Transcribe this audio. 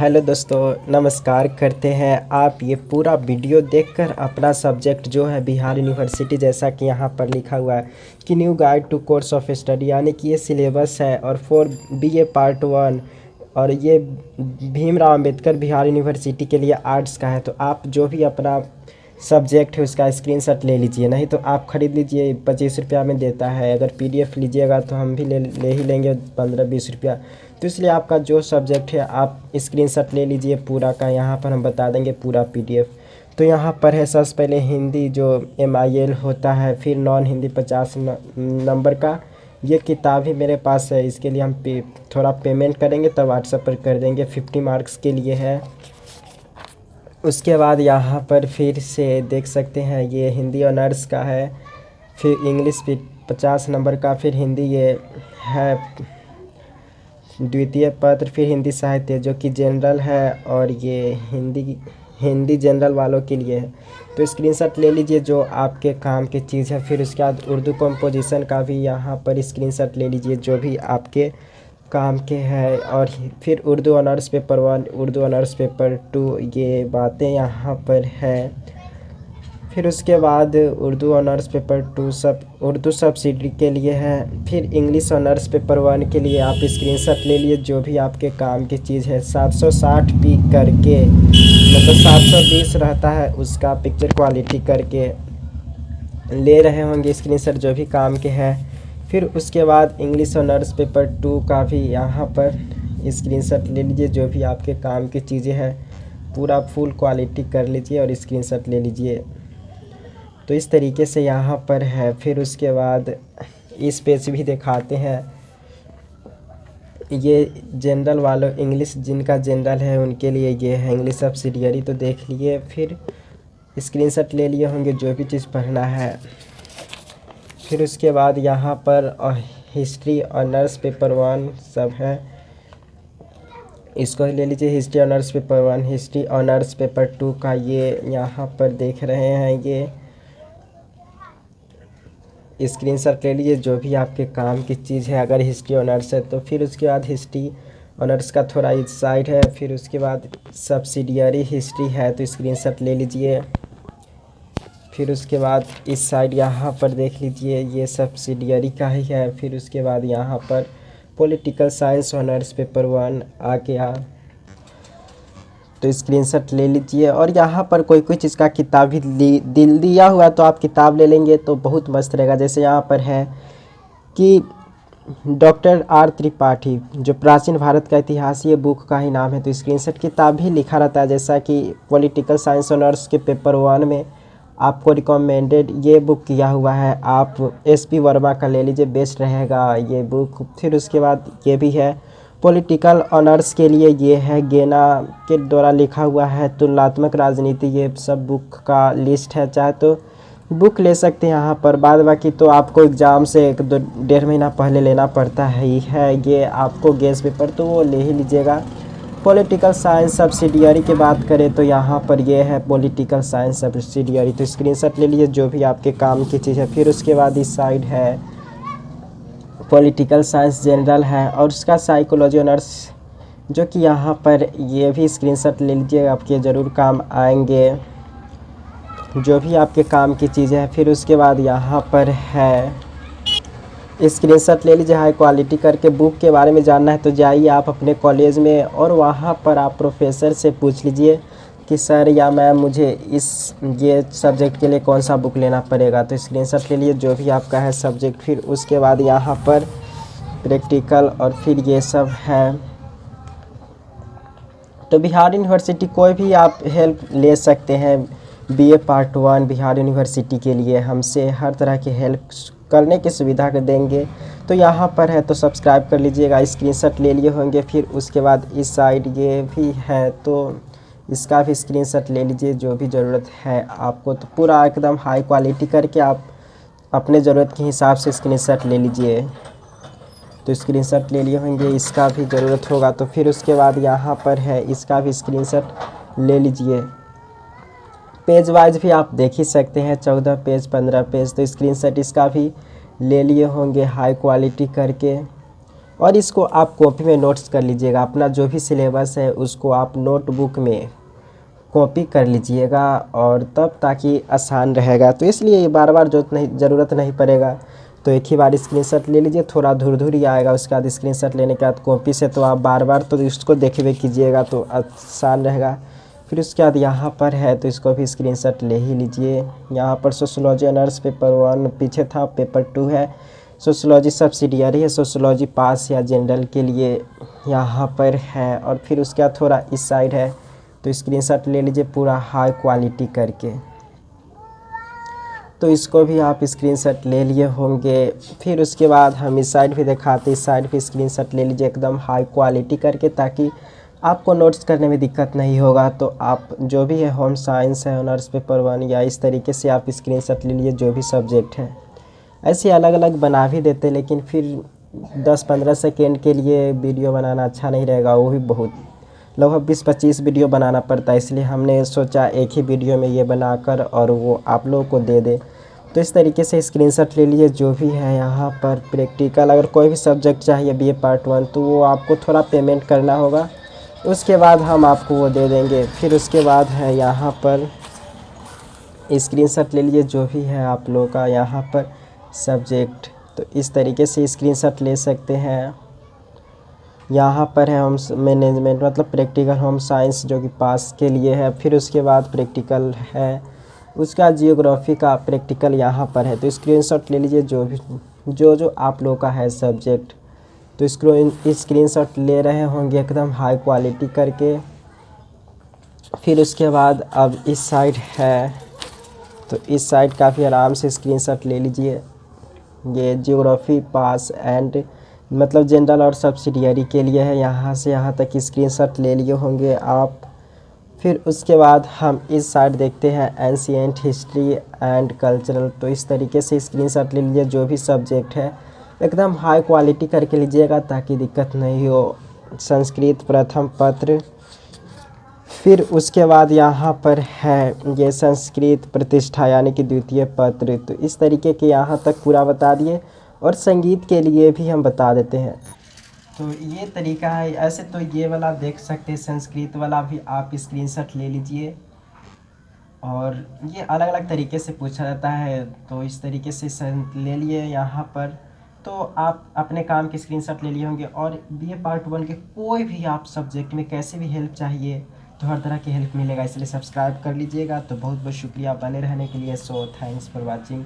Hello दोस्तों, नमस्कार करते हैं। आप ये पूरा वीडियो देखकर अपना सब्जेक्ट जो है बिहार यूनिवर्सिटी, जैसा कि यहाँ पर लिखा हुआ है कि new guide to course of study, यानी कि ये सिलेबस है और 4 BA पार्ट 1, और ये भीमराव अंबेडकर बिहार यूनिवर्सिटी के लिए आर्ट्स का है। तो आप जो भी अपना सब्जेक्ट है उसका स्क्रीनशॉट ले लीजिए, नहीं तो आप ख़रीद लीजिए, 25 रुपया में देता है। अगर PDF लीजिएगा तो हम भी ले ही लेंगे 15-20 रुपया। तो इसलिए आपका जो सब्जेक्ट है आप स्क्रीनशॉट ले लीजिए पूरा का, यहाँ पर हम बता देंगे पूरा PDF। तो यहाँ पर है सबसे पहले हिंदी जो MIL होता है, फिर नॉन हिंदी 50 नंबर का ये किताब ही मेरे पास है। इसके लिए हम थोड़ा पेमेंट करेंगे तब व्हाट्सएप पर कर देंगे, 50 मार्क्स के लिए है। उसके बाद यहाँ पर फिर से देख सकते हैं ये हिंदी ऑनर्स का है, फिर इंग्लिश भी 50 नंबर का, फिर हिंदी ये है द्वितीय पत्र, फिर हिंदी साहित्य जो कि जनरल है, और ये हिंदी जनरल वालों के लिए है। तो स्क्रीनशॉट ले लीजिए जो आपके काम की चीज़ है। फिर उसके बाद उर्दू कंपोजिशन का भी यहाँ पर स्क्रीनशॉट ले लीजिए जो भी आपके काम के हैं। और फिर Urdu honours paper 1, Urdu honours paper 2, ये बातें यहाँ पर है। फिर उसके बाद उर्दू ऑनर्स पेपर 2 सब उर्दू सब्सिडी के लिए है। फिर इंग्लिश ऑनर्स पेपर 1 के लिए आप स्क्रीनशॉट ले लिए जो भी आपके काम की चीज़ है। 760p करके, मतलब 720 रहता है उसका पिक्चर क्वालिटी करके ले रहे होंगे स्क्रीनशॉट जो भी काम के हैं। फिर उसके बाद इंग्लिश ऑनर्स पेपर 2 का भी यहाँ पर स्क्रीनशॉट ले लीजिए जो भी आपके काम की चीज़ें हैं, पूरा फुल क्वालिटी कर लीजिए और स्क्रीनशॉट ले लीजिए। तो इस तरीके से यहाँ पर है। फिर उसके बाद इस पेज भी दिखाते हैं, ये जनरल वालों इंग्लिश जिनका जनरल है उनके लिए ये है इंग्लिश सब्सिडियरी, तो देख लिए। फिर स्क्रीनशॉट ले लिए होंगे जो भी चीज़ पढ़ना है। फिर उसके बाद यहाँ पर हिस्ट्री ऑनर्स पेपर 1 सब है, इसको ले लीजिए। History honours paper 1, history honours paper 2 का ये यहाँ पर देख रहे हैं, ये स्क्रीनशॉट ले लीजिए जो भी आपके काम की चीज़ है अगर हिस्ट्री ऑनर्स है तो। फिर उसके बाद हिस्ट्री ऑनर्स का थोड़ा इस साइड है। फिर उसके बाद सब्सिडियरी हिस्ट्री है तो स्क्रीनशॉट ले लीजिए। फिर उसके बाद इस साइड यहाँ पर देख लीजिए ये सब्सिडियरी का ही है। फिर उसके बाद यहाँ पर पॉलिटिकल साइंस ऑनर्स पेपर 1 आ गया, तो स्क्रीनशॉट ले लीजिए। और यहाँ पर कोई चीज़ का किताब भी दिल दिया हुआ तो आप किताब ले लेंगे तो बहुत मस्त रहेगा। जैसे यहाँ पर है कि डॉक्टर R त्रिपाठी जो प्राचीन भारत का इतिहास, ये बुक का ही नाम है। तो स्क्रीनशॉट किताब भी लिखा रहता है, जैसा कि पॉलिटिकल साइंस ऑनर्स के पेपर 1 में आपको रिकमेंडेड ये बुक किया हुआ है। आप SP वर्मा का ले लीजिए, बेस्ट रहेगा ये बुक। फिर उसके बाद ये भी है पॉलिटिकल ऑनर्स के लिए, ये है गेना के द्वारा लिखा हुआ है तुलनात्मक राजनीति। ये सब बुक का लिस्ट है, चाहे तो बुक ले सकते हैं यहाँ पर। बाद बाकी तो आपको एग्ज़ाम से 1-1.5 महीना पहले लेना पड़ता ही है ये आपको गेस पेपर, तो वो ले ही लीजिएगा। पॉलिटिकल साइंस सब्सिडियरी की बात करें तो यहाँ पर ये है पॉलिटिकल साइंस सब्सिडियरी, तो स्क्रीनशॉट ले लीजिए जो भी आपके काम की चीज़ है। फिर उसके बाद इस साइड है पॉलिटिकल साइंस जनरल है और उसका साइकोलॉजी ऑनर्स, जो कि यहाँ पर ये भी स्क्रीनशॉट ले लीजिए, आपके ज़रूर काम आएंगे जो भी आपके काम की चीज़ें हैं। फिर उसके बाद यहाँ पर है स्क्रीनशॉट ले लीजिए हाई क्वालिटी करके। बुक के बारे में जानना है तो जाइए आप अपने कॉलेज में और वहाँ पर आप प्रोफेसर से पूछ लीजिए कि सर या मैम मुझे ये सब्जेक्ट के लिए कौन सा बुक लेना पड़ेगा, तो स्क्रीनशॉट ले लिए जो भी आपका है सब्जेक्ट। फिर उसके बाद यहाँ पर प्रैक्टिकल और फिर ये सब है। तो बिहार यूनिवर्सिटी कोई भी आप हेल्प ले सकते हैं, BA पार्ट 1 बिहार यूनिवर्सिटी के लिए हमसे हर तरह की हेल्प करने की सुविधा देंगे। तो यहाँ पर है तो सब्सक्राइब कर लीजिएगा, स्क्रीनशॉट ले लिए होंगे। फिर उसके बाद इस साइड ये भी है तो इसका भी स्क्रीनशॉट ले लीजिए जो भी ज़रूरत है आपको। तो पूरा एकदम हाई क्वालिटी करके आप अपने ज़रूरत के हिसाब से स्क्रीनशॉट ले लीजिए। तो स्क्रीनशॉट ले लिए होंगे, इसका भी ज़रूरत होगा तो फिर उसके बाद यहाँ पर है इसका भी स्क्रीनशॉट ले लीजिए। पेज वाइज भी आप देख ही सकते हैं, 14 पेज 15 पेज, तो स्क्रीनशॉट इसका भी ले लिए होंगे हाई क्वालिटी करके। और इसको आप कॉपी में नोट्स कर लीजिएगा। अपना जो भी सिलेबस है उसको आप नोटबुक में कॉपी कर लीजिएगा और तब ताकि आसान रहेगा। तो इसलिए बार बार ज़रूरत नहीं पड़ेगा। तो एक ही बार स्क्रीनशॉट ले लीजिए, थोड़ा धुर ही आएगा। उसके बाद स्क्रीनशॉट लेने के बाद कॉपी से तो आप बार बार तो इसको देखे कीजिएगा तो आसान रहेगा। फिर उसके बाद यहाँ पर है तो इसको भी स्क्रीनशॉट ले ही लीजिए। यहाँ पर सोशियोलॉजी ऑनर्स पेपर 1 पीछे था, पेपर 2 है। सोशियोलॉजी सब्सिडियरी है, सोशियोलॉजी पास या जनरल के लिए यहाँ पर है। और फिर उसके बाद थोड़ा इस साइड है तो स्क्रीनशॉट ले लीजिए पूरा हाई क्वालिटी करके। तो इसको भी आप स्क्रीनशॉट ले लिए होंगे। फिर उसके बाद हम इस साइड भी दिखाते, इस साइड भी स्क्रीनशॉट ले लीजिए एकदम हाई क्वालिटी करके, ताकि आपको नोट्स करने में दिक्कत नहीं होगा। तो आप जो भी है होम साइंस है, ऑनर्स पेपर 1 या इस तरीके से आप स्क्रीनशॉट ले लीजिए जो भी सब्जेक्ट है। ऐसे अलग अलग बना भी देते, लेकिन फिर 10-15 सेकेंड के लिए वीडियो बनाना अच्छा नहीं रहेगा, वो भी बहुत लगभग 20-25 वीडियो बनाना पड़ता है। इसलिए हमने सोचा एक ही वीडियो में ये बनाकर और वो आप लोगों को दे दे। तो इस तरीके से स्क्रीनशॉट ले लीजिए जो भी है। यहाँ पर प्रैक्टिकल अगर कोई भी सब्जेक्ट चाहिए BA पार्ट 1 तो वो आपको थोड़ा पेमेंट करना होगा, उसके बाद हम आपको वो दे देंगे। फिर उसके बाद है यहाँ पर स्क्रीनशॉट ले लीजिए जो भी है आप लोगों का यहाँ पर सब्जेक्ट। तो इस तरीके से स्क्रीनशॉट ले सकते हैं। यहाँ पर है होम मैनेजमेंट मतलब प्रैक्टिकल होम साइंस जो कि पास के लिए है। फिर उसके बाद प्रैक्टिकल है, उसका जियोग्राफी का प्रैक्टिकल यहाँ पर है। तो स्क्रीनशॉट ले लीजिए जो भी जो आप लोगों का है सब्जेक्ट। तो स्क्रीनशॉट ले रहे होंगे एकदम हाई क्वालिटी करके। फिर उसके बाद अब इस साइड है तो इस साइड काफ़ी आराम से स्क्रीनशॉट ले लीजिए। ये जियोग्राफी पास एंड मतलब जनरल और सब्सिडियरी के लिए है। यहाँ से यहाँ तक स्क्रीनशॉट ले लिए होंगे आप। फिर उसके बाद हम इस साइड देखते हैं एंशिएंट हिस्ट्री एंड कल्चरल। तो इस तरीके से स्क्रीनशॉट ले लीजिए जो भी सब्जेक्ट है, एकदम हाई क्वालिटी करके लीजिएगा ताकि दिक्कत नहीं हो। संस्कृत प्रथम पत्र, फिर उसके बाद यहाँ पर है ये संस्कृत प्रतिष्ठा यानी कि द्वितीय पत्र। तो इस तरीके के यहाँ तक पूरा बता दिए। और संगीत के लिए भी हम बता देते हैं। तो ये तरीका है। ऐसे तो ये वाला देख सकते हैं, संस्कृत वाला भी आप स्क्रीनशॉट ले लीजिए। और ये अलग अलग तरीके से पूछा जाता है, तो इस तरीके से ले लिए यहाँ पर। तो आप अपने काम के स्क्रीनशॉट ले लिए होंगे। और BA पार्ट 1 के कोई भी आप सब्जेक्ट में कैसे भी हेल्प चाहिए तो हर तरह की हेल्प मिलेगा, इसलिए सब्सक्राइब कर लीजिएगा। तो बहुत बहुत शुक्रिया बने रहने के लिए। So thanks for watching.